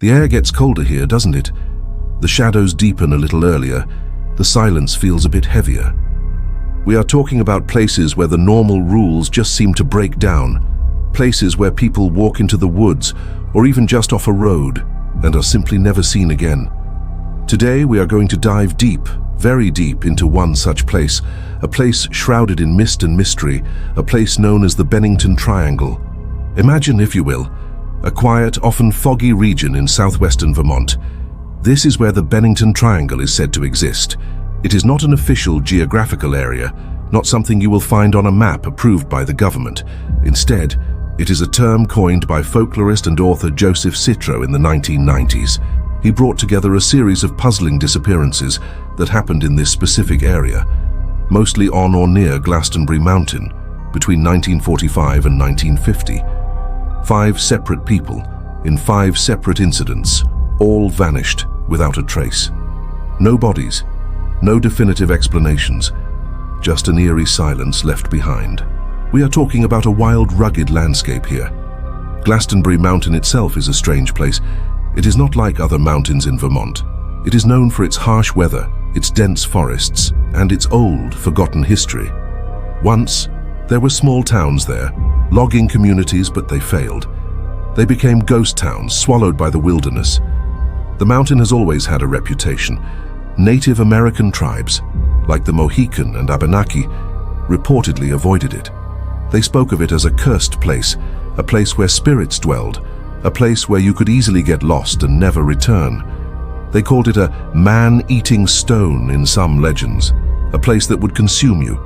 The air gets colder here, doesn't it? The shadows deepen a little earlier. The silence feels a bit heavier. We are talking about places where the normal rules just seem to break down. Places where people walk into the woods or even just off a road and are simply never seen again. Today we are going to dive deep, very deep into one such place, a place shrouded in mist and mystery, a place known as the Bennington Triangle. Imagine, if you will, a quiet, often foggy region in southwestern Vermont. This is where the Bennington Triangle is said to exist. It is not an official geographical area, not something you will find on a map approved by the government. Instead, it is a term coined by folklorist and author Joseph Citro in the 1990s. He brought together a series of puzzling disappearances that happened in this specific area, mostly on or near Glastonbury Mountain, between 1945 and 1950. 5 separate people, in 5 separate incidents, all vanished without a trace. No bodies, no definitive explanations, just an eerie silence left behind. We are talking about a wild, rugged landscape here. Glastonbury Mountain itself is a strange place. It is not like other mountains in Vermont. It is known for its harsh weather, its dense forests, and its old, forgotten history. Once, there were small towns there, logging communities, but they failed. They became ghost towns, swallowed by the wilderness. The mountain has always had a reputation. Native American tribes, like the Mohican and Abenaki, reportedly avoided it. They spoke of it as a cursed place, a place where spirits dwelled, a place where you could easily get lost and never return. They called it a man-eating stone in some legends, a place that would consume you.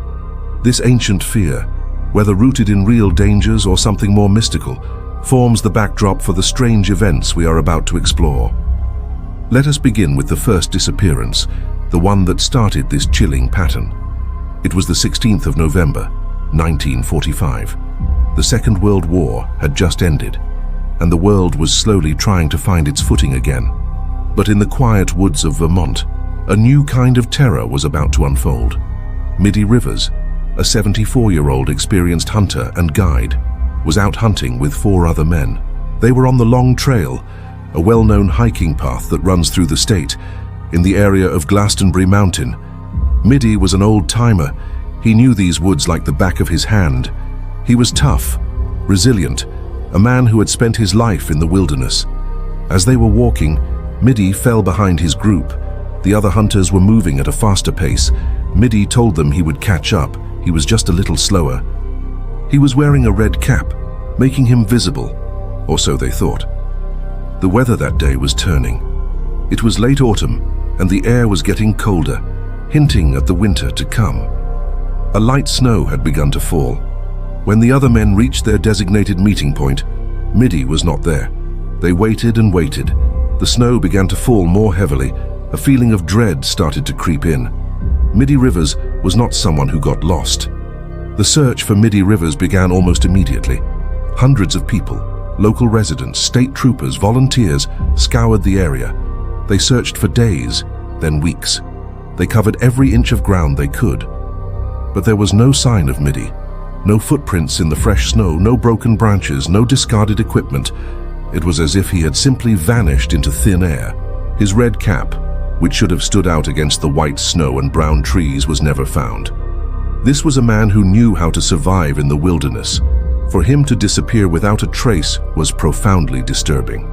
This ancient fear, whether rooted in real dangers or something more mystical, forms the backdrop for the strange events we are about to explore. Let us begin with the first disappearance, the one that started this chilling pattern. It was the 16th of November, 1945. The Second World War had just ended, and the world was slowly trying to find its footing again. But in the quiet woods of Vermont, a new kind of terror was about to unfold. Middy Rivers, a 74-year-old experienced hunter and guide, was out hunting with 4 other men. They were on the Long Trail, a well-known hiking path that runs through the state, in the area of Glastonbury Mountain. Middy was an old-timer. He knew these woods like the back of his hand. He was tough, resilient, a man who had spent his life in the wilderness. As they were walking, Middy fell behind his group. The other hunters were moving at a faster pace. Middy told them he would catch up. He was just a little slower. He was wearing a red cap, making him visible, or so they thought. The weather that day was turning. It was late autumn, and the air was getting colder, hinting at the winter to come. A light snow had begun to fall. When the other men reached their designated meeting point, Middy was not there. They waited and waited. The snow began to fall more heavily. A feeling of dread started to creep in. Middy Rivers was not someone who got lost. The search for Middy Rivers began almost immediately. Hundreds of people, local residents, state troopers, volunteers, scoured the area. They searched for days, then weeks. They covered every inch of ground they could. But there was no sign of Middy. No footprints in the fresh snow, no broken branches, no discarded equipment. It was as if he had simply vanished into thin air. His red cap, which should have stood out against the white snow and brown trees, was never found. This was a man who knew how to survive in the wilderness. For him to disappear without a trace was profoundly disturbing.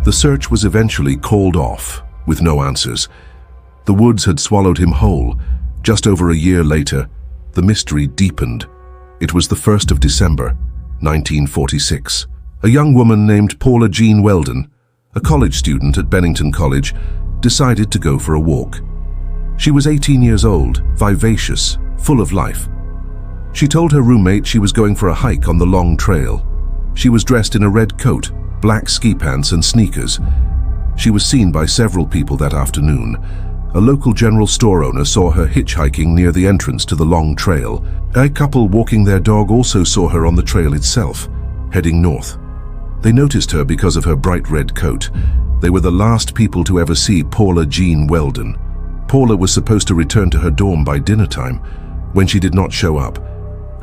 The search was eventually called off, with no answers. The woods had swallowed him whole. Just over a year later, the mystery deepened. It was the 1st of December, 1946. A young woman named Paula Jean Weldon, a college student at Bennington College, decided to go for a walk. She was 18 years old, vivacious, full of life. She told her roommate she was going for a hike on the Long Trail. She was dressed in a red coat, black ski pants and sneakers. She was seen by several people that afternoon. A local general store owner saw her hitchhiking near the entrance to the Long Trail. A couple walking their dog also saw her on the trail itself, heading north. They noticed her because of her bright red coat. They were the last people to ever see Paula Jean Weldon. Paula was supposed to return to her dorm by dinner time. When she did not show up,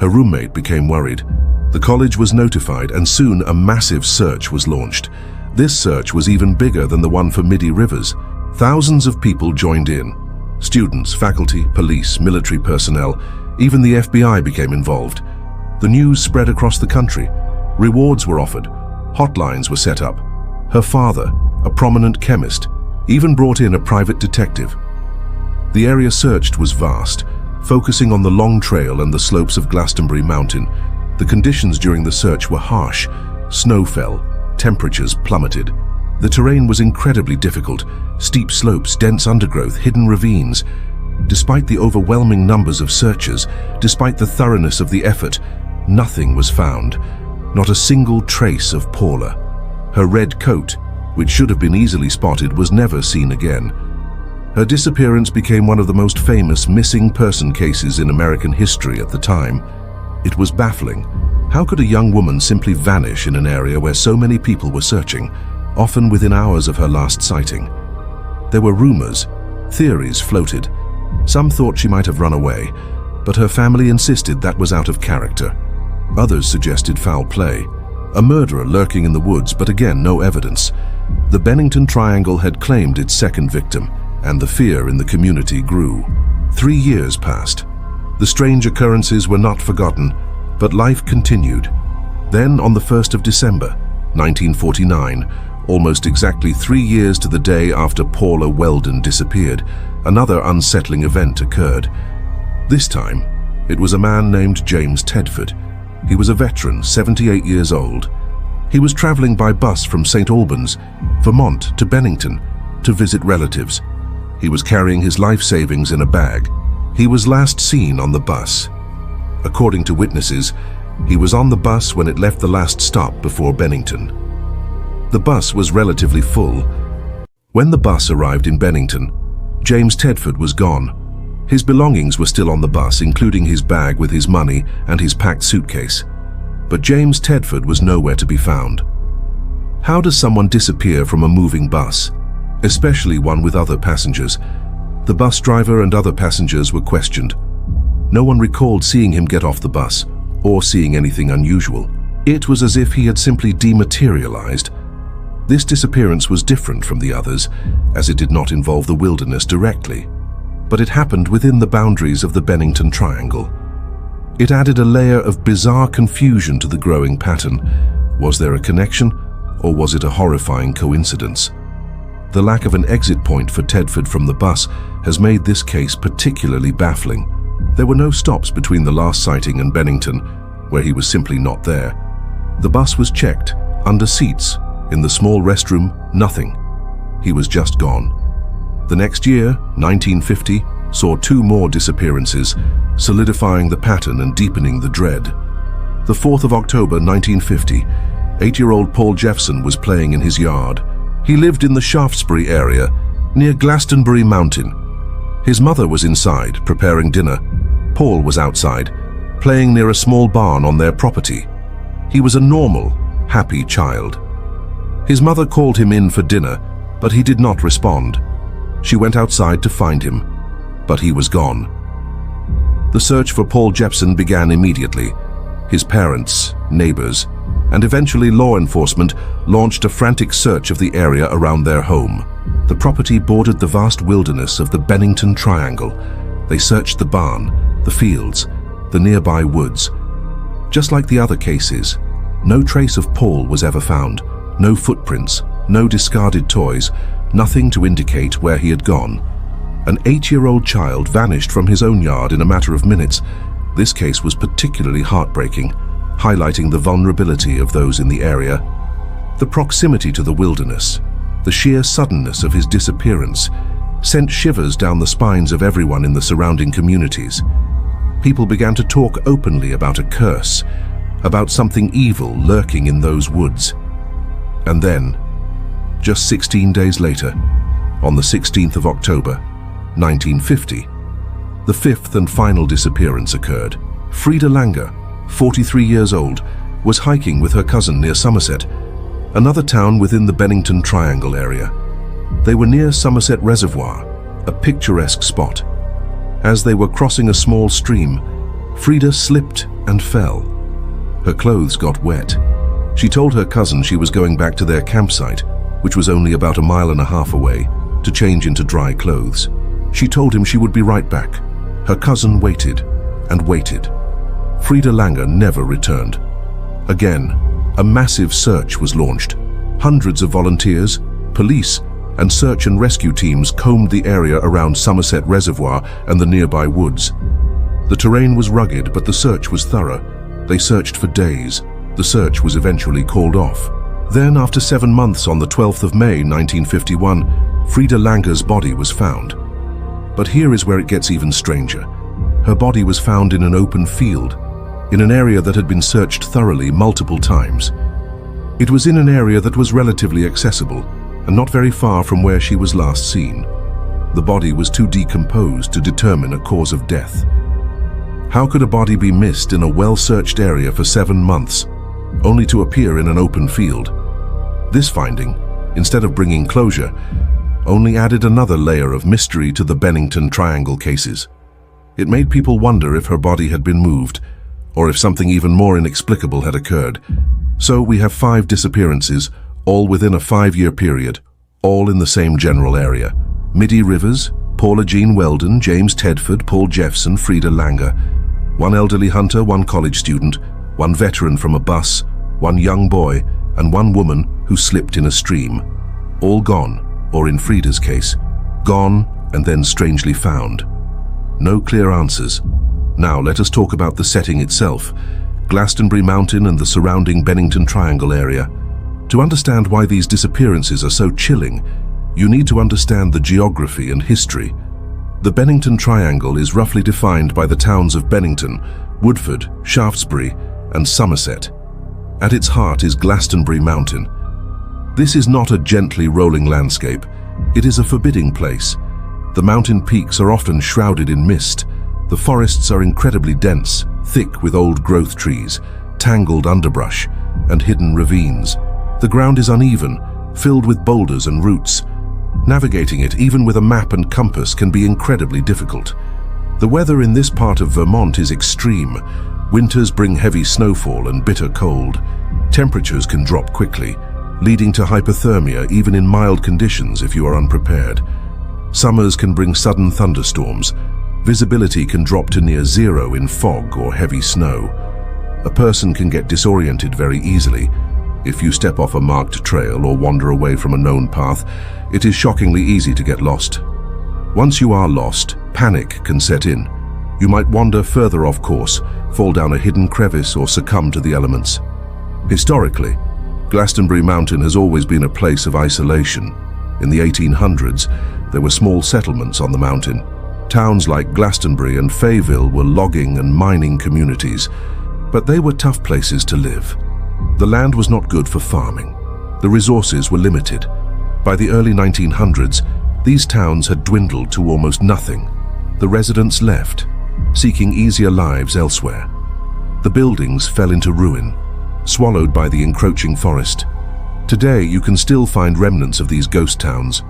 her roommate became worried. The college was notified, and soon a massive search was launched. This search was even bigger than the one for Midi Rivers. Thousands of people joined in. Students, faculty, police, military personnel, even the FBI became involved. The news spread across the country. Rewards were offered. Hotlines were set up. Her father, a prominent chemist, even brought in a private detective. The area searched was vast, focusing on the long trail and the slopes of Glastonbury Mountain. The conditions during the search were harsh. Snow fell, temperatures plummeted. The terrain was incredibly difficult, steep slopes, dense undergrowth, hidden ravines. Despite the overwhelming numbers of searchers, despite the thoroughness of the effort, nothing was found. Not a single trace of Paula. Her red coat, which should have been easily spotted, was never seen again. Her disappearance became one of the most famous missing person cases in American history at the time. It was baffling. How could a young woman simply vanish in an area where so many people were searching, often within hours of her last sighting? There were rumors, theories floated. Some thought she might have run away, but her family insisted that was out of character. Others suggested foul play, a murderer lurking in the woods, but again, no evidence. The Bennington Triangle had claimed its second victim, and the fear in the community grew. 3 years passed. The strange occurrences were not forgotten, but life continued. Then, on the 1st of December, 1949, almost exactly 3 years to the day after Paula Weldon disappeared, another unsettling event occurred. This time, it was a man named James Tedford. He was a veteran, 78 years old. He was traveling by bus from St. Albans, Vermont to Bennington to visit relatives. He was carrying his life savings in a bag. He was last seen on the bus. According to witnesses, he was on the bus when it left the last stop before Bennington. The bus was relatively full. When the bus arrived in Bennington, James Tedford was gone. His belongings were still on the bus, including his bag with his money and his packed suitcase. But James Tedford was nowhere to be found. How does someone disappear from a moving bus, especially one with other passengers? The bus driver and other passengers were questioned. No one recalled seeing him get off the bus or seeing anything unusual. It was as if he had simply dematerialized. This disappearance was different from the others, as it did not involve the wilderness directly, but it happened within the boundaries of the Bennington Triangle. It added a layer of bizarre confusion to the growing pattern. Was there a connection, or was it a horrifying coincidence? The lack of an exit point for Tedford from the bus has made this case particularly baffling. There were no stops between the last sighting and Bennington, where he was simply not there. The bus was checked, under seats, in the small restroom, nothing. He was just gone. The next year, 1950, saw 2 more disappearances, solidifying the pattern and deepening the dread. The 4th of October, 1950, 8-year-old Paul Jeffson was playing in his yard. He lived in the Shaftesbury area, near Glastonbury Mountain. His mother was inside, preparing dinner. Paul was outside, playing near a small barn on their property. He was a normal, happy child. His mother called him in for dinner, but he did not respond. She went outside to find him, but he was gone. The search for Paul Jeffson began immediately. His parents, neighbors, and eventually law enforcement launched a frantic search of the area around their home. The property bordered the vast wilderness of the Bennington Triangle. They searched the barn, the fields, the nearby woods. Just like the other cases, no trace of Paul was ever found. No footprints, no discarded toys, nothing to indicate where he had gone. An 8-year-old child vanished from his own yard in a matter of minutes. This case was particularly heartbreaking, highlighting the vulnerability of those in the area. The proximity to the wilderness, the sheer suddenness of his disappearance, sent shivers down the spines of everyone in the surrounding communities. People began to talk openly about a curse, about something evil lurking in those woods. And then, just 16 days later, on the 16th of October, 1950, the 5th and final disappearance occurred. Frida Langer, 43 years old, was hiking with her cousin near Somerset, another town within the Bennington Triangle area. They were near Somerset Reservoir, a picturesque spot. As they were crossing a small stream, Frida slipped and fell. Her clothes got wet. She told her cousin she was going back to their campsite, which was only about 1.5 miles away, to change into dry clothes. She told him she would be right back. Her cousin waited and waited. Frida Langer never returned. Again, a massive search was launched. Hundreds of volunteers, police, and search and rescue teams combed the area around Somerset Reservoir and the nearby woods. The terrain was rugged, but the search was thorough. They searched for days. The search was eventually called off. Then, after 7 months, on the 12th of May 1951, Frida Langer's body was found. But here is where it gets even stranger. Her body was found in an open field, in an area that had been searched thoroughly multiple times. It was in an area that was relatively accessible and not very far from where she was last seen. The body was too decomposed to determine a cause of death. How could a body be missed in a well-searched area for 7 months, only to appear in an open field? This finding, instead of bringing closure, only added another layer of mystery to the Bennington Triangle cases. It made people wonder if her body had been moved, or if something even more inexplicable had occurred. So we have 5 disappearances, all within a 5-year period, all in the same general area. Middy Rivers, Paula Jean Weldon, James Tedford, Paul Jeffson, Frida Langer. 1 elderly hunter, 1 college student, 1 veteran from a bus, 1 young boy, and 1 woman who slipped in a stream. All gone, or in Frida's case, gone and then strangely found. No clear answers. Now let us talk about the setting itself, Glastonbury Mountain and the surrounding Bennington Triangle area. To understand why these disappearances are so chilling, you need to understand the geography and history. The Bennington Triangle is roughly defined by the towns of Bennington, Woodford, Shaftesbury, and Somerset. At its heart is Glastonbury Mountain. This is not a gently rolling landscape. It is a forbidding place. The mountain peaks are often shrouded in mist. The forests are incredibly dense, thick with old-growth trees, tangled underbrush, and hidden ravines. The ground is uneven, filled with boulders and roots. Navigating it, even with a map and compass, can be incredibly difficult. The weather in this part of Vermont is extreme. Winters bring heavy snowfall and bitter cold. Temperatures can drop quickly, leading to hypothermia even in mild conditions if you are unprepared. Summers can bring sudden thunderstorms. Visibility can drop to near zero in fog or heavy snow. A person can get disoriented very easily. If you step off a marked trail or wander away from a known path, it is shockingly easy to get lost. Once you are lost, panic can set in. You might wander further off course, fall down a hidden crevice, or succumb to the elements. Historically, Glastonbury Mountain has always been a place of isolation. In the 1800s, there were small settlements on the mountain. Towns like Glastonbury and Fayetteville were logging and mining communities, but they were tough places to live. The land was not good for farming. The resources were limited. By the early 1900s, these towns had dwindled to almost nothing. The residents left, seeking easier lives elsewhere. The buildings fell into ruin, swallowed by the encroaching forest. Today, you can still find remnants of these ghost towns: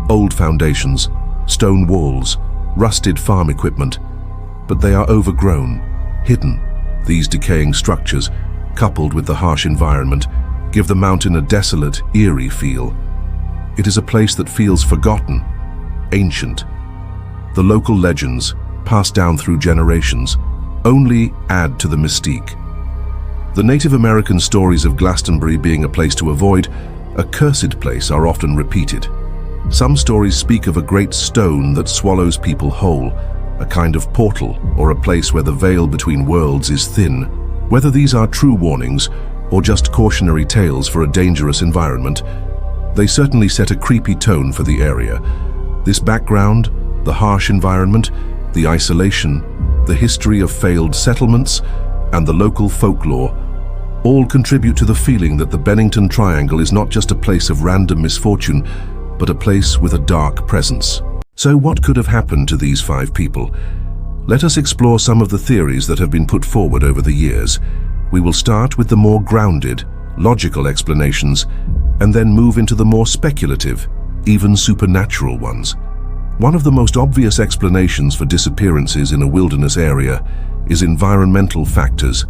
old foundations, stone walls, rusted farm equipment, but they are overgrown, hidden. These decaying structures, coupled with the harsh environment, give the mountain a desolate, eerie feel. It is a place that feels forgotten, ancient. The local legends, passed down through generations, only add to the mystique. The Native American stories of Glastonbury being a place to avoid, a cursed place, are often repeated. Some stories speak of a great stone that swallows people whole, a kind of portal or a place where the veil between worlds is thin. Whether these are true warnings or just cautionary tales for a dangerous environment, they certainly set a creepy tone for the area. This background, the harsh environment, the isolation, the history of failed settlements, and the local folklore all contribute to the feeling that the Bennington Triangle is not just a place of random misfortune, but a place with a dark presence. So what could have happened to these 5 people? Let us explore some of the theories that have been put forward over the years. We will start with the more grounded, logical explanations, and then move into the more speculative, even supernatural ones. One of the most obvious explanations for disappearances in a wilderness area is environmental factors.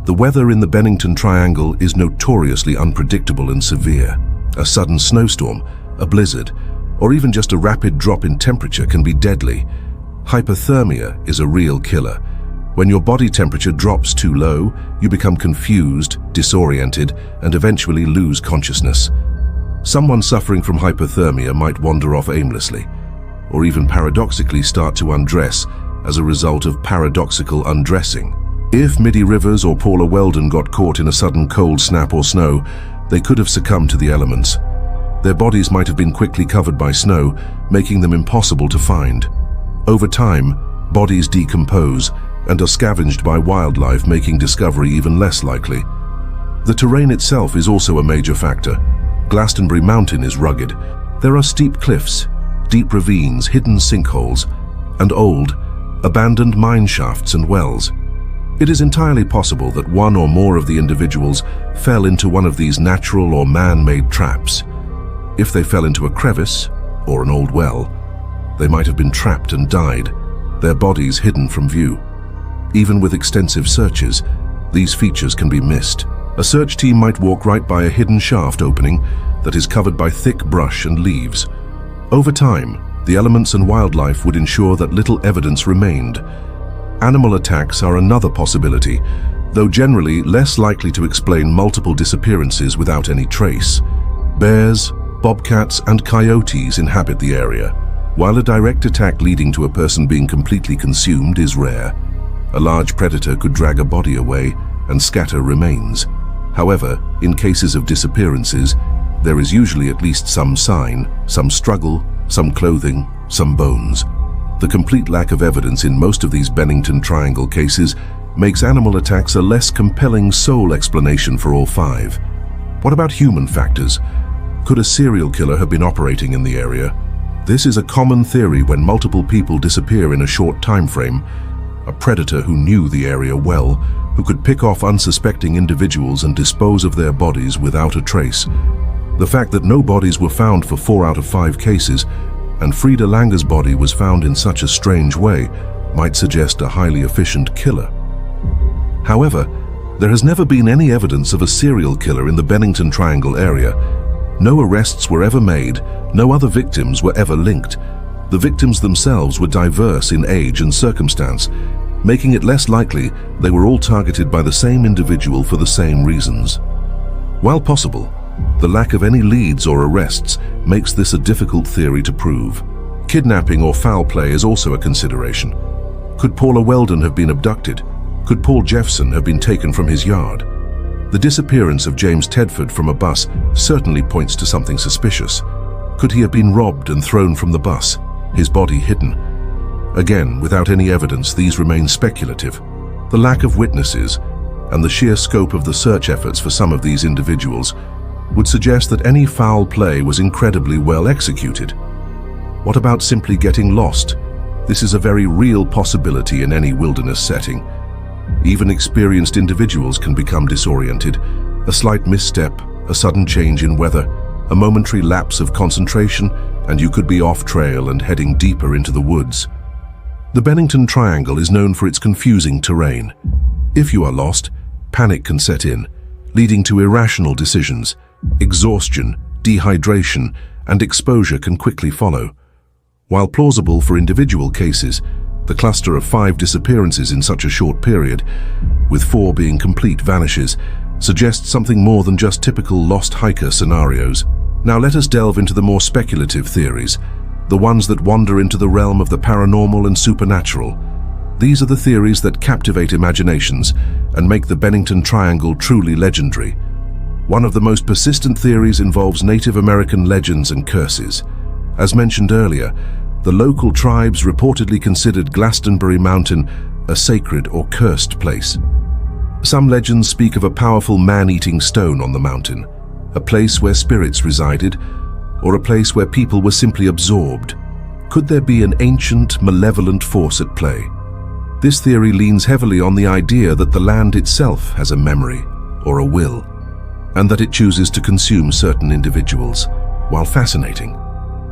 The weather in the Bennington Triangle is notoriously unpredictable and severe. A sudden snowstorm, a blizzard, or even just a rapid drop in temperature can be deadly. Hypothermia is a real killer. When your body temperature drops too low, you become confused, disoriented, and eventually lose consciousness. Someone suffering from hypothermia might wander off aimlessly, or even paradoxically start to undress as a result of paradoxical undressing. If Midi Rivers or Paula Weldon got caught in a sudden cold snap or snow, they could have succumbed to the elements. Their bodies might have been quickly covered by snow, making them impossible to find. Over time, bodies decompose and are scavenged by wildlife, making discovery even less likely. The terrain itself is also a major factor. Glastonbury Mountain is rugged. There are steep cliffs, deep ravines, hidden sinkholes, and old, abandoned mine shafts and wells. It is entirely possible that one or more of the individuals fell into one of these natural or man-made traps. If they fell into a crevice or an old well, they might have been trapped and died, their bodies hidden from view. Even with extensive searches, these features can be missed. A search team might walk right by a hidden shaft opening that is covered by thick brush and leaves. Over time, the elements and wildlife would ensure that little evidence remained. Animal attacks are another possibility, though generally less likely to explain multiple disappearances without any trace. Bears, bobcats, and coyotes inhabit the area. While a direct attack leading to a person being completely consumed is rare, a large predator could drag a body away and scatter remains. However, in cases of disappearances, there is usually at least some sign, some struggle, some clothing, some bones. The complete lack of evidence in most of these Bennington Triangle cases makes animal attacks a less compelling sole explanation for all five. What about human factors? Could a serial killer have been operating in the area? This is a common theory when multiple people disappear in a short time frame. A predator who knew the area well, who could pick off unsuspecting individuals and dispose of their bodies without a trace. The fact that no bodies were found for 4 out of 5 cases, and Frida Langer's body was found in such a strange way, might suggest a highly efficient killer. However, there has never been any evidence of a serial killer in the Bennington Triangle area. No arrests were ever made, no other victims were ever linked. The victims themselves were diverse in age and circumstance, making it less likely they were all targeted by the same individual for the same reasons. While possible, the lack of any leads or arrests makes this a difficult theory to prove. Kidnapping or foul play is also a consideration. Could Paula Weldon have been abducted? Could Paul Jeffson have been taken from his yard? The disappearance of James Tedford from a bus certainly points to something suspicious. Could he have been robbed and thrown from the bus, his body hidden? Again, without any evidence, these remain speculative. The lack of witnesses and the sheer scope of the search efforts for some of these individuals would suggest that any foul play was incredibly well executed. What about simply getting lost? This is a very real possibility in any wilderness setting. Even experienced individuals can become disoriented. A slight misstep, a sudden change in weather, a momentary lapse of concentration, and you could be off trail and heading deeper into the woods. The Bennington Triangle is known for its confusing terrain. If you are lost, panic can set in, leading to irrational decisions. Exhaustion, dehydration, and exposure can quickly follow. While plausible for individual cases, the cluster of 5 disappearances in such a short period, with 4 being complete vanishes, suggests something more than just typical lost hiker scenarios. Now let us delve into the more speculative theories, the ones that wander into the realm of the paranormal and supernatural. These are the theories that captivate imaginations and make the Bennington Triangle truly legendary. One of the most persistent theories involves Native American legends and curses. As mentioned earlier, the local tribes reportedly considered Glastonbury Mountain a sacred or cursed place. Some legends speak of a powerful man-eating stone on the mountain, a place where spirits resided, or a place where people were simply absorbed. Could there be an ancient, malevolent force at play? This theory leans heavily on the idea that the land itself has a memory, or a will, and that it chooses to consume certain individuals. While fascinating,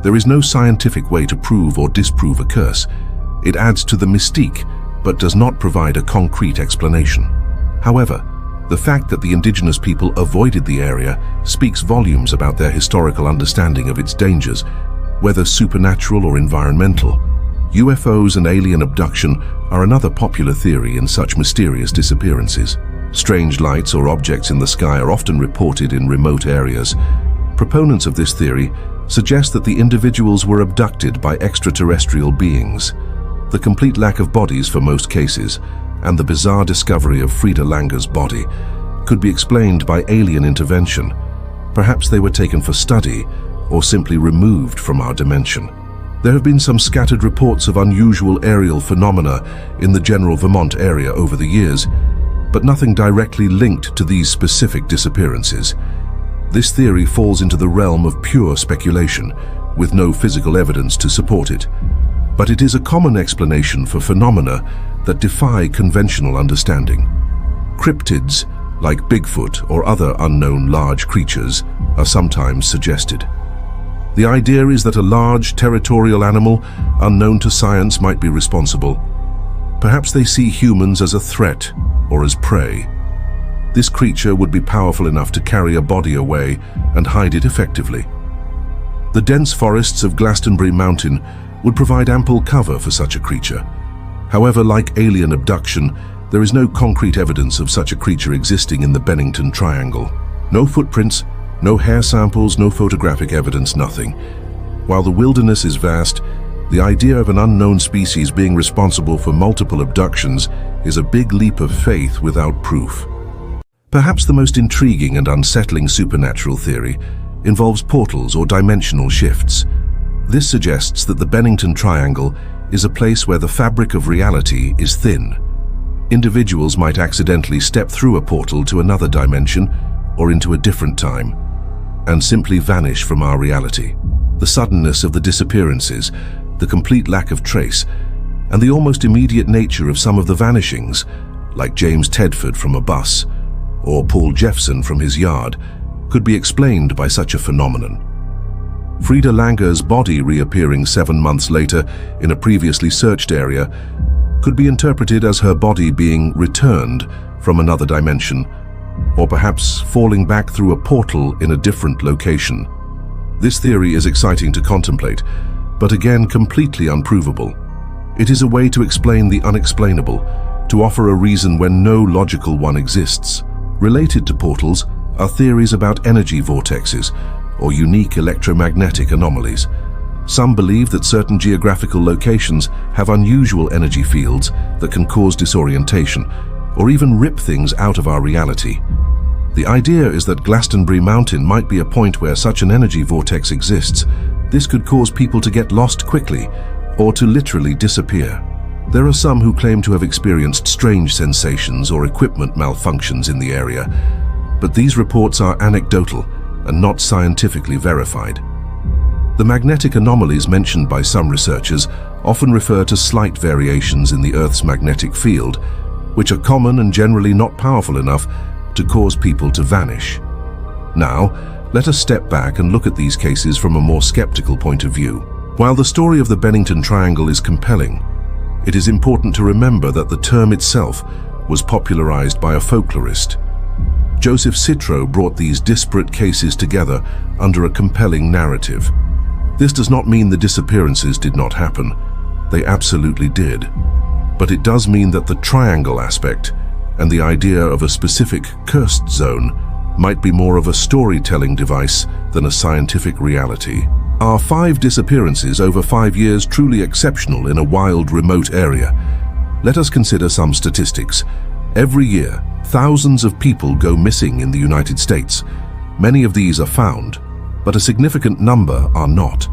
there is no scientific way to prove or disprove a curse. It adds to the mystique, but does not provide a concrete explanation. However, The fact that the indigenous people avoided the area speaks volumes about their historical understanding of its dangers, whether supernatural or environmental. UFOs and alien abduction are another popular theory in such mysterious disappearances. Strange lights or objects in the sky are often reported in remote areas. Proponents of this theory suggest that the individuals were abducted by extraterrestrial beings. The complete lack of bodies for most cases, and the bizarre discovery of Frida Langer's body, could be explained by alien intervention. Perhaps they were taken for study, or simply removed from our dimension. There have been some scattered reports of unusual aerial phenomena in the general Vermont area over the years, but nothing directly linked to these specific disappearances. This theory falls into the realm of pure speculation, with no physical evidence to support it. But it is a common explanation for phenomena that defy conventional understanding. Cryptids, like Bigfoot or other unknown large creatures, are sometimes suggested. The idea is that a large, territorial animal, unknown to science, might be responsible. Perhaps they see humans as a threat or as prey. This creature would be powerful enough to carry a body away and hide it effectively. The dense forests of Glastonbury Mountain would provide ample cover for such a creature. However, like alien abduction, there is no concrete evidence of such a creature existing in the Bennington Triangle. No footprints, no hair samples, no photographic evidence, nothing. While the wilderness is vast, the idea of an unknown species being responsible for multiple abductions is a big leap of faith without proof. Perhaps the most intriguing and unsettling supernatural theory involves portals or dimensional shifts. This suggests that the Bennington Triangle is a place where the fabric of reality is thin. Individuals might accidentally step through a portal to another dimension or into a different time, and simply vanish from our reality. The suddenness of the disappearances, the complete lack of trace, and the almost immediate nature of some of the vanishings, like James Tedford from a bus, or Paul Jeffson from his yard, could be explained by such a phenomenon. Frida Langer's body reappearing 7 months later in a previously searched area could be interpreted as her body being returned from another dimension, or perhaps falling back through a portal in a different location. This theory is exciting to contemplate, but again completely unprovable. It is a way to explain the unexplainable, to offer a reason when no logical one exists. Related to portals are theories about energy vortexes, or unique electromagnetic anomalies. Some believe that certain geographical locations have unusual energy fields that can cause disorientation, or even rip things out of our reality. The idea is that Glastonbury Mountain might be a point where such an energy vortex exists. This could cause people to get lost quickly, or to literally disappear. There are some who claim to have experienced strange sensations or equipment malfunctions in the area, but these reports are anecdotal and not scientifically verified. The magnetic anomalies mentioned by some researchers often refer to slight variations in the Earth's magnetic field, which are common and generally not powerful enough to cause people to vanish. Now, let us step back and look at these cases from a more skeptical point of view. While the story of the Bennington Triangle is compelling, it is important to remember that the term itself was popularized by a folklorist. Joseph Citro brought these disparate cases together under a compelling narrative. This does not mean the disappearances did not happen. They absolutely did. But it does mean that the triangle aspect and the idea of a specific cursed zone might be more of a storytelling device than a scientific reality. Are 5 disappearances over 5 years truly exceptional in a wild, remote area? Let us consider some statistics. Every year, thousands of people go missing in the United States. Many of these are found, but a significant number are not.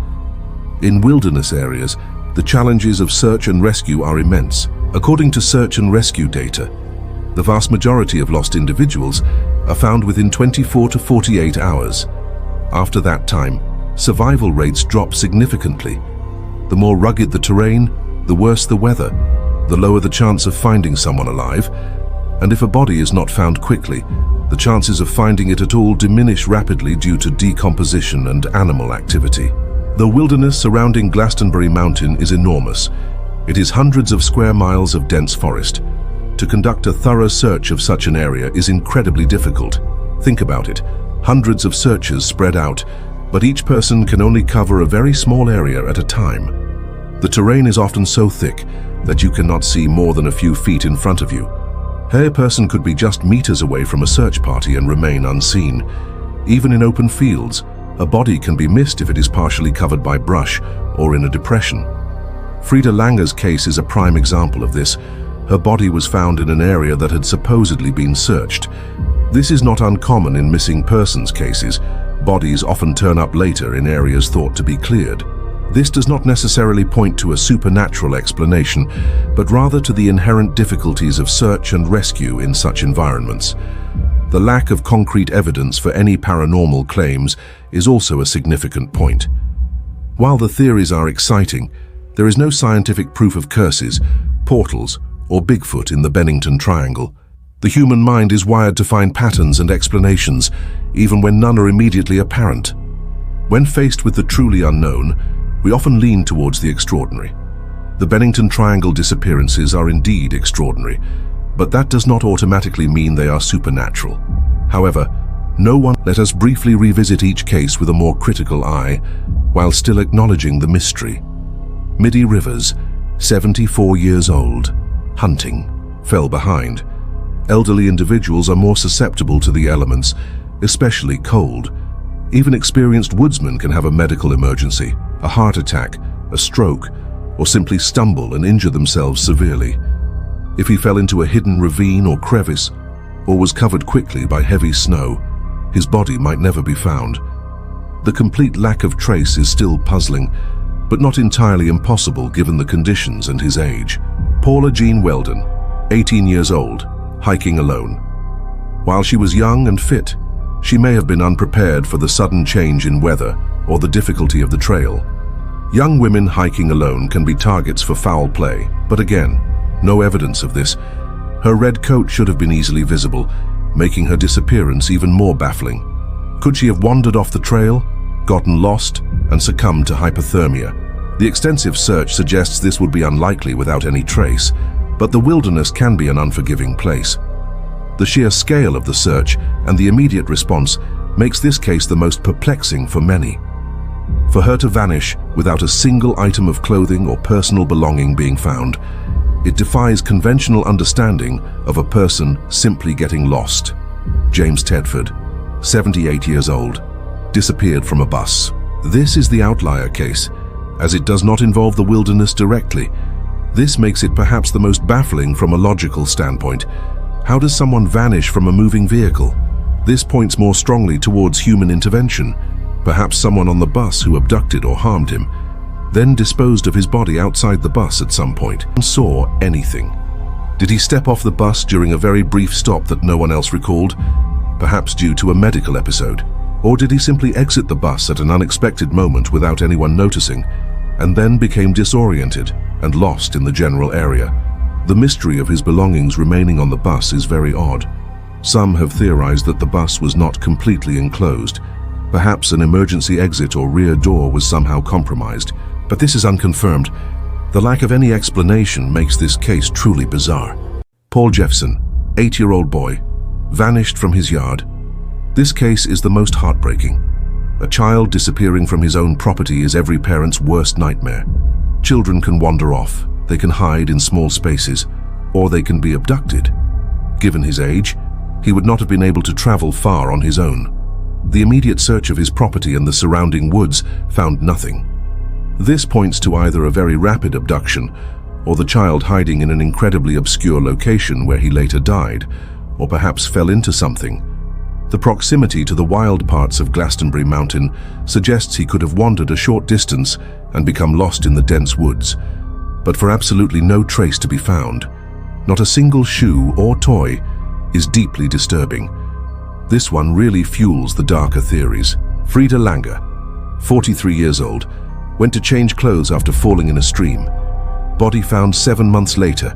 In wilderness areas, the challenges of search and rescue are immense. According to search and rescue data, the vast majority of lost individuals are found within 24 to 48 hours. After that time, survival rates drop significantly. The more rugged the terrain, the worse the weather, the lower the chance of finding someone alive, and if a body is not found quickly, the chances of finding it at all diminish rapidly due to decomposition and animal activity. The wilderness surrounding Glastonbury Mountain is enormous. It is hundreds of square miles of dense forest. To conduct a thorough search of such an area is incredibly difficult. Think about it. Hundreds of searchers spread out, but each person can only cover a very small area at a time. The terrain is often so thick that you cannot see more than a few feet in front of you. A person could be just meters away from a search party and remain unseen. Even in open fields, a body can be missed if it is partially covered by brush or in a depression. Frida Lange's case is a prime example of this. Her body was found in an area that had supposedly been searched. This is not uncommon in missing persons cases. Bodies often turn up later in areas thought to be cleared. This does not necessarily point to a supernatural explanation, but rather to the inherent difficulties of search and rescue in such environments. The lack of concrete evidence for any paranormal claims is also a significant point. While the theories are exciting, there is no scientific proof of curses, portals, or Bigfoot in the Bennington Triangle. The human mind is wired to find patterns and explanations, even when none are immediately apparent. When faced with the truly unknown, we often lean towards the extraordinary. The Bennington Triangle disappearances are indeed extraordinary, but that does not automatically mean they are supernatural. However, let us briefly revisit each case with a more critical eye, while still acknowledging the mystery. Middy Rivers, 74 years old, hunting, fell behind. Elderly individuals are more susceptible to the elements, especially cold. Even experienced woodsmen can have a medical emergency, a heart attack, a stroke, or simply stumble and injure themselves severely. If he fell into a hidden ravine or crevice, or was covered quickly by heavy snow, his body might never be found. The complete lack of trace is still puzzling, but not entirely impossible given the conditions and his age. Paula Jean Weldon, 18 years old, hiking alone. While she was young and fit, she may have been unprepared for the sudden change in weather or the difficulty of the trail. Young women hiking alone can be targets for foul play, but again, no evidence of this. Her red coat should have been easily visible, making her disappearance even more baffling. Could she have wandered off the trail, gotten lost, and succumbed to hypothermia? The extensive search suggests this would be unlikely without any trace, but the wilderness can be an unforgiving place. The sheer scale of the search and the immediate response makes this case the most perplexing for many. For her to vanish without a single item of clothing or personal belonging being found, it defies conventional understanding of a person simply getting lost. James Tedford, 78 years old, disappeared from a bus. This is the outlier case, as it does not involve the wilderness directly. This makes it perhaps the most baffling from a logical standpoint. How does someone vanish from a moving vehicle? This points more strongly towards human intervention. Perhaps someone on the bus who abducted or harmed him, then disposed of his body outside the bus at some point and saw anything. Did he step off the bus during a very brief stop that no one else recalled, perhaps due to a medical episode? Or did he simply exit the bus at an unexpected moment without anyone noticing, and then became disoriented and lost in the general area? The mystery of his belongings remaining on the bus is very odd. Some have theorized that the bus was not completely enclosed. Perhaps an emergency exit or rear door was somehow compromised, but this is unconfirmed. The lack of any explanation makes this case truly bizarre. Paul Jeffson, 8-year-old boy, vanished from his yard. This case is the most heartbreaking. A child disappearing from his own property is every parent's worst nightmare. Children can wander off, they can hide in small spaces, or they can be abducted. Given his age, he would not have been able to travel far on his own. The immediate search of his property and the surrounding woods found nothing. This points to either a very rapid abduction, or the child hiding in an incredibly obscure location where he later died, or perhaps fell into something. The proximity to the wild parts of Glastonbury Mountain suggests he could have wandered a short distance and become lost in the dense woods, but for absolutely no trace to be found. Not a single shoe or toy is deeply disturbing. This one really fuels the darker theories. Frida Lange, 43 years old, went to change clothes after falling in a stream. Body found 7 months later.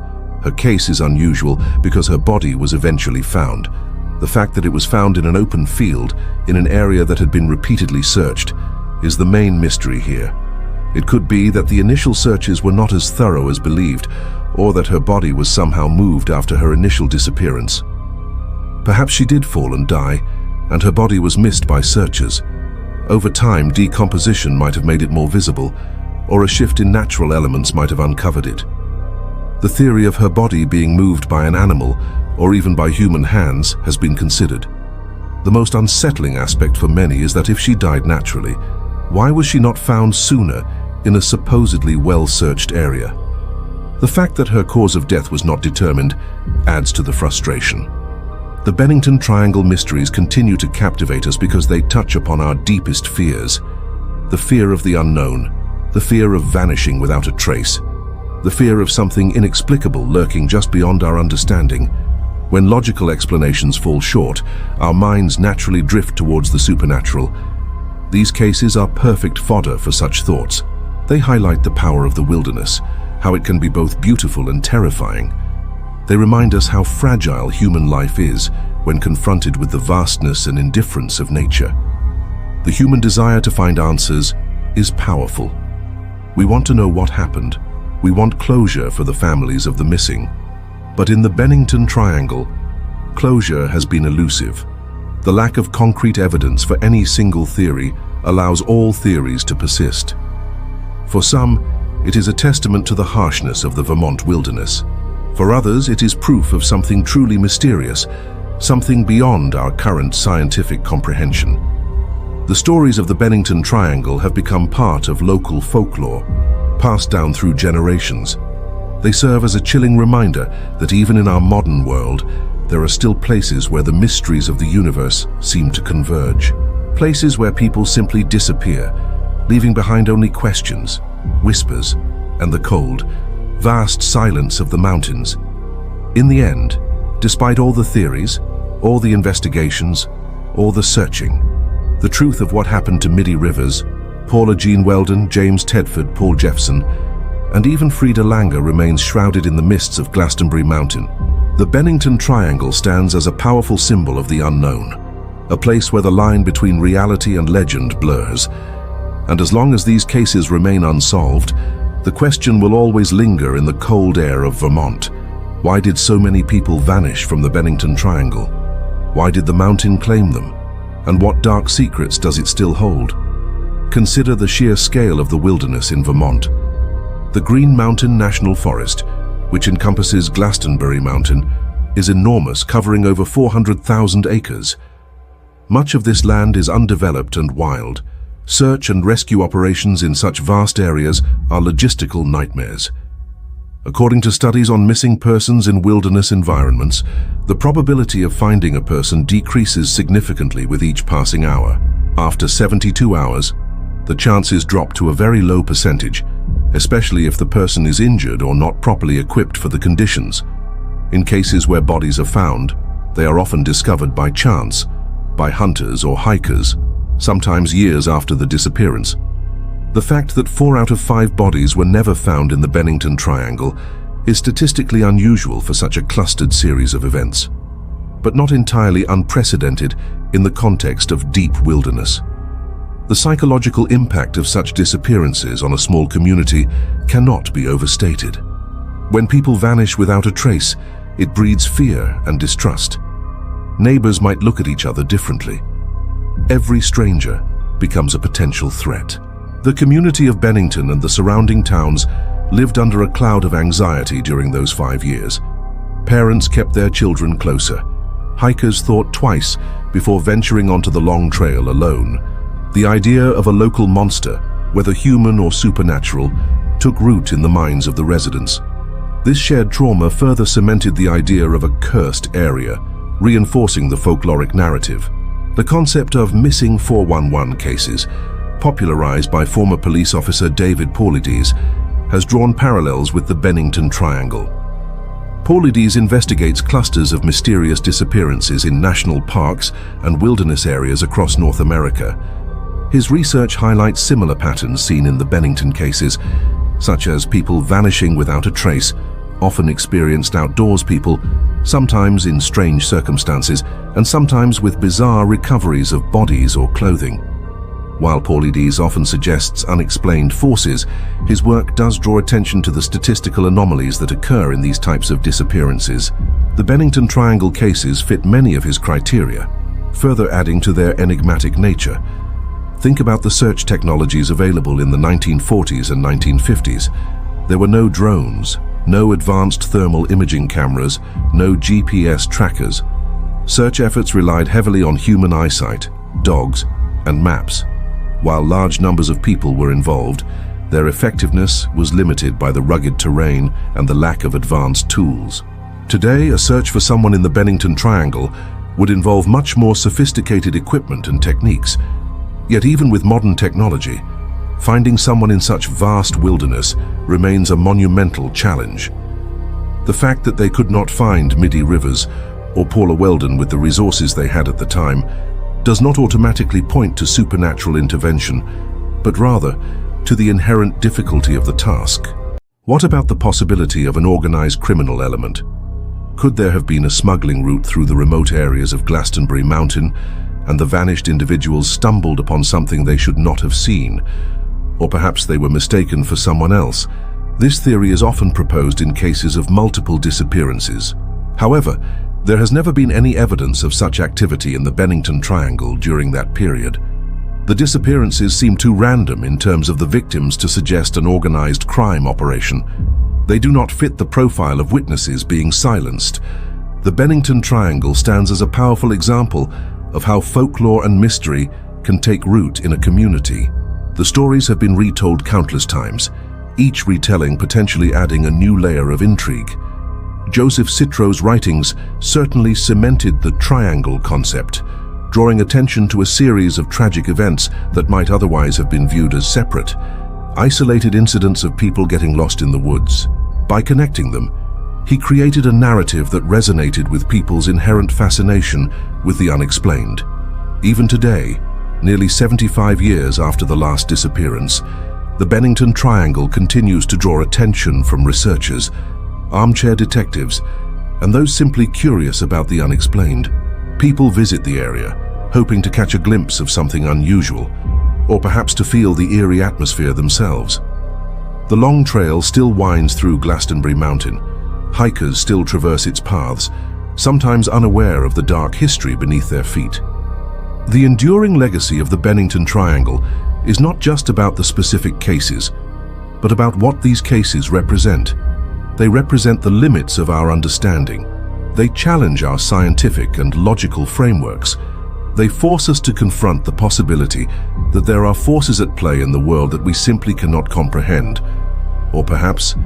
Her case is unusual because her body was eventually found. The fact that it was found in an open field, in an area that had been repeatedly searched, is the main mystery here. It could be that the initial searches were not as thorough as believed, or that her body was somehow moved after her initial disappearance. Perhaps she did fall and die, and her body was missed by searchers. Over time, decomposition might have made it more visible, or a shift in natural elements might have uncovered it. The theory of her body being moved by an animal, or even by human hands, has been considered. The most unsettling aspect for many is that if she died naturally, why was she not found sooner in a supposedly well-searched area? The fact that her cause of death was not determined adds to the frustration. The Bennington Triangle mysteries continue to captivate us because they touch upon our deepest fears. The fear of the unknown, the fear of vanishing without a trace, the fear of something inexplicable lurking just beyond our understanding. When logical explanations fall short, our minds naturally drift towards the supernatural. These cases are perfect fodder for such thoughts. They highlight the power of the wilderness, how it can be both beautiful and terrifying. They remind us how fragile human life is when confronted with the vastness and indifference of nature. The human desire to find answers is powerful. We want to know what happened. We want closure for the families of the missing. But in the Bennington Triangle, closure has been elusive. The lack of concrete evidence for any single theory allows all theories to persist. For some, it is a testament to the harshness of the Vermont wilderness. For others, it is proof of something truly mysterious, something beyond our current scientific comprehension. The stories of the Bennington Triangle have become part of local folklore, passed down through generations. They serve as a chilling reminder that even in our modern world, there are still places where the mysteries of the universe seem to converge. Places where people simply disappear, leaving behind only questions, whispers, and the cold, vast silence of the mountains. In the end, despite all the theories, all the investigations, all the searching, the truth of what happened to Midi Rivers, Paula Jean Weldon, James Tedford, Paul Jeffson, and even Frida Langer remains shrouded in the mists of Glastonbury Mountain. The Bennington Triangle stands as a powerful symbol of the unknown, a place where the line between reality and legend blurs. And as long as these cases remain unsolved, the question will always linger in the cold air of Vermont. Why did so many people vanish from the Bennington Triangle? Why did the mountain claim them? And what dark secrets does it still hold? Consider the sheer scale of the wilderness in Vermont. The Green Mountain National Forest, which encompasses Glastonbury Mountain, is enormous, covering over 400,000 acres. Much of this land is undeveloped and wild. Search and rescue operations in such vast areas are logistical nightmares. According to studies on missing persons in wilderness environments, the probability of finding a person decreases significantly with each passing hour. After 72 hours, the chances drop to a very low percentage, especially if the person is injured or not properly equipped for the conditions. In cases where bodies are found, they are often discovered by chance, by hunters or hikers, sometimes years after the disappearance. The fact that 4 out of 5 bodies were never found in the Bennington Triangle is statistically unusual for such a clustered series of events, but not entirely unprecedented in the context of deep wilderness. The psychological impact of such disappearances on a small community cannot be overstated. When people vanish without a trace, it breeds fear and distrust. Neighbors might look at each other differently. Every stranger becomes a potential threat. The community of Bennington and the surrounding towns lived under a cloud of anxiety during those 5 years. Parents kept their children closer. Hikers thought twice before venturing onto the long trail alone. The idea of a local monster, whether human or supernatural, took root in the minds of the residents. This shared trauma further cemented the idea of a cursed area, reinforcing the folkloric narrative. The concept of missing 411 cases, popularized by former police officer David Paulides, has drawn parallels with the Bennington Triangle. Paulides investigates clusters of mysterious disappearances in national parks and wilderness areas across North America. His research highlights similar patterns seen in the Bennington cases, such as people vanishing without a trace, often experienced outdoors people, sometimes in strange circumstances, and sometimes with bizarre recoveries of bodies or clothing. While Paulides often suggests unexplained forces, his work does draw attention to the statistical anomalies that occur in these types of disappearances. The Bennington Triangle cases fit many of his criteria, further adding to their enigmatic nature. Think about the search technologies available in the 1940s and 1950s. There were no drones, no advanced thermal imaging cameras, no GPS trackers. Search efforts relied heavily on human eyesight, dogs, and maps. While large numbers of people were involved, their effectiveness was limited by the rugged terrain and the lack of advanced tools. Today, a search for someone in the Bennington Triangle would involve much more sophisticated equipment and techniques. Yet even with modern technology, finding someone in such vast wilderness remains a monumental challenge. The fact that they could not find Midi Rivers or Paula Weldon with the resources they had at the time does not automatically point to supernatural intervention, but rather to the inherent difficulty of the task. What about the possibility of an organized criminal element? Could there have been a smuggling route through the remote areas of Glastonbury Mountain, and the vanished individuals stumbled upon something they should not have seen? Or perhaps they were mistaken for someone else. This theory is often proposed in cases of multiple disappearances. However, there has never been any evidence of such activity in the Bennington Triangle during that period. The disappearances seem too random in terms of the victims to suggest an organized crime operation. They do not fit the profile of witnesses being silenced. The Bennington Triangle stands as a powerful example of how folklore and mystery can take root in a community. The stories have been retold countless times, each retelling potentially adding a new layer of intrigue. Joseph Citro's writings certainly cemented the triangle concept, drawing attention to a series of tragic events that might otherwise have been viewed as separate, isolated incidents of people getting lost in the woods. By connecting them, he created a narrative that resonated with people's inherent fascination with the unexplained. Even today, nearly 75 years after the last disappearance, the Bennington Triangle continues to draw attention from researchers, armchair detectives, and those simply curious about the unexplained. People visit the area, hoping to catch a glimpse of something unusual, or perhaps to feel the eerie atmosphere themselves. The long trail still winds through Glastonbury Mountain. Hikers still traverse its paths, sometimes unaware of the dark history beneath their feet. The enduring legacy of the Bennington Triangle is not just about the specific cases, but about what these cases represent. They represent the limits of our understanding. They challenge our scientific and logical frameworks. They force us to confront the possibility that there are forces at play in the world that we simply cannot comprehend, or perhaps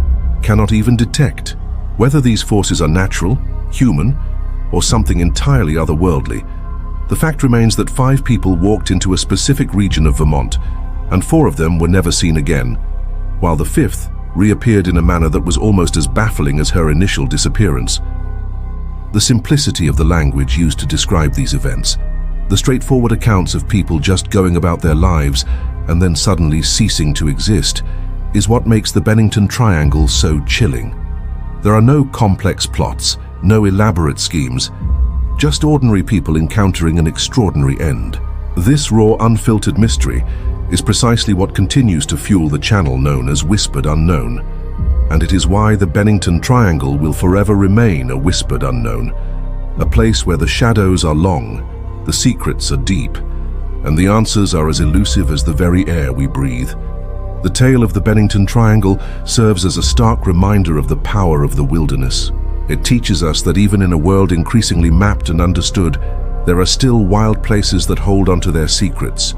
cannot even detect. Whether these forces are natural, human, or something entirely otherworldly, the fact remains that 5 people walked into a specific region of Vermont, and 4 of them were never seen again, while the 5th reappeared in a manner that was almost as baffling as her initial disappearance. The simplicity of the language used to describe these events, the straightforward accounts of people just going about their lives and then suddenly ceasing to exist, is what makes the Bennington Triangle so chilling. There are no complex plots, no elaborate schemes, just ordinary people encountering an extraordinary end. This raw, unfiltered mystery is precisely what continues to fuel the channel known as Whispered Unknown, and it is why the Bennington Triangle will forever remain a whispered unknown, a place where the shadows are long, the secrets are deep, and the answers are as elusive as the very air we breathe. The tale of the Bennington Triangle serves as a stark reminder of the power of the wilderness. It teaches us that even in a world increasingly mapped and understood, there are still wild places that hold onto their secrets.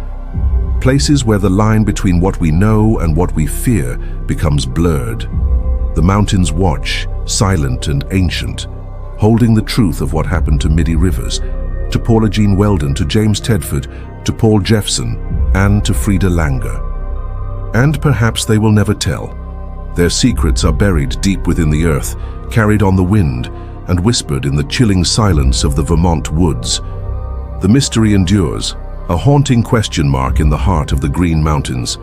Places where the line between what we know and what we fear becomes blurred. The mountains watch, silent and ancient, holding the truth of what happened to Midi Rivers, to Paula Jean Weldon, to James Tedford, to Paul Jeffson, and to Frida Langer. And perhaps they will never tell. Their secrets are buried deep within the earth, carried on the wind, and whispered in the chilling silence of the Vermont woods. The mystery endures, a haunting question mark in the heart of the Green Mountains.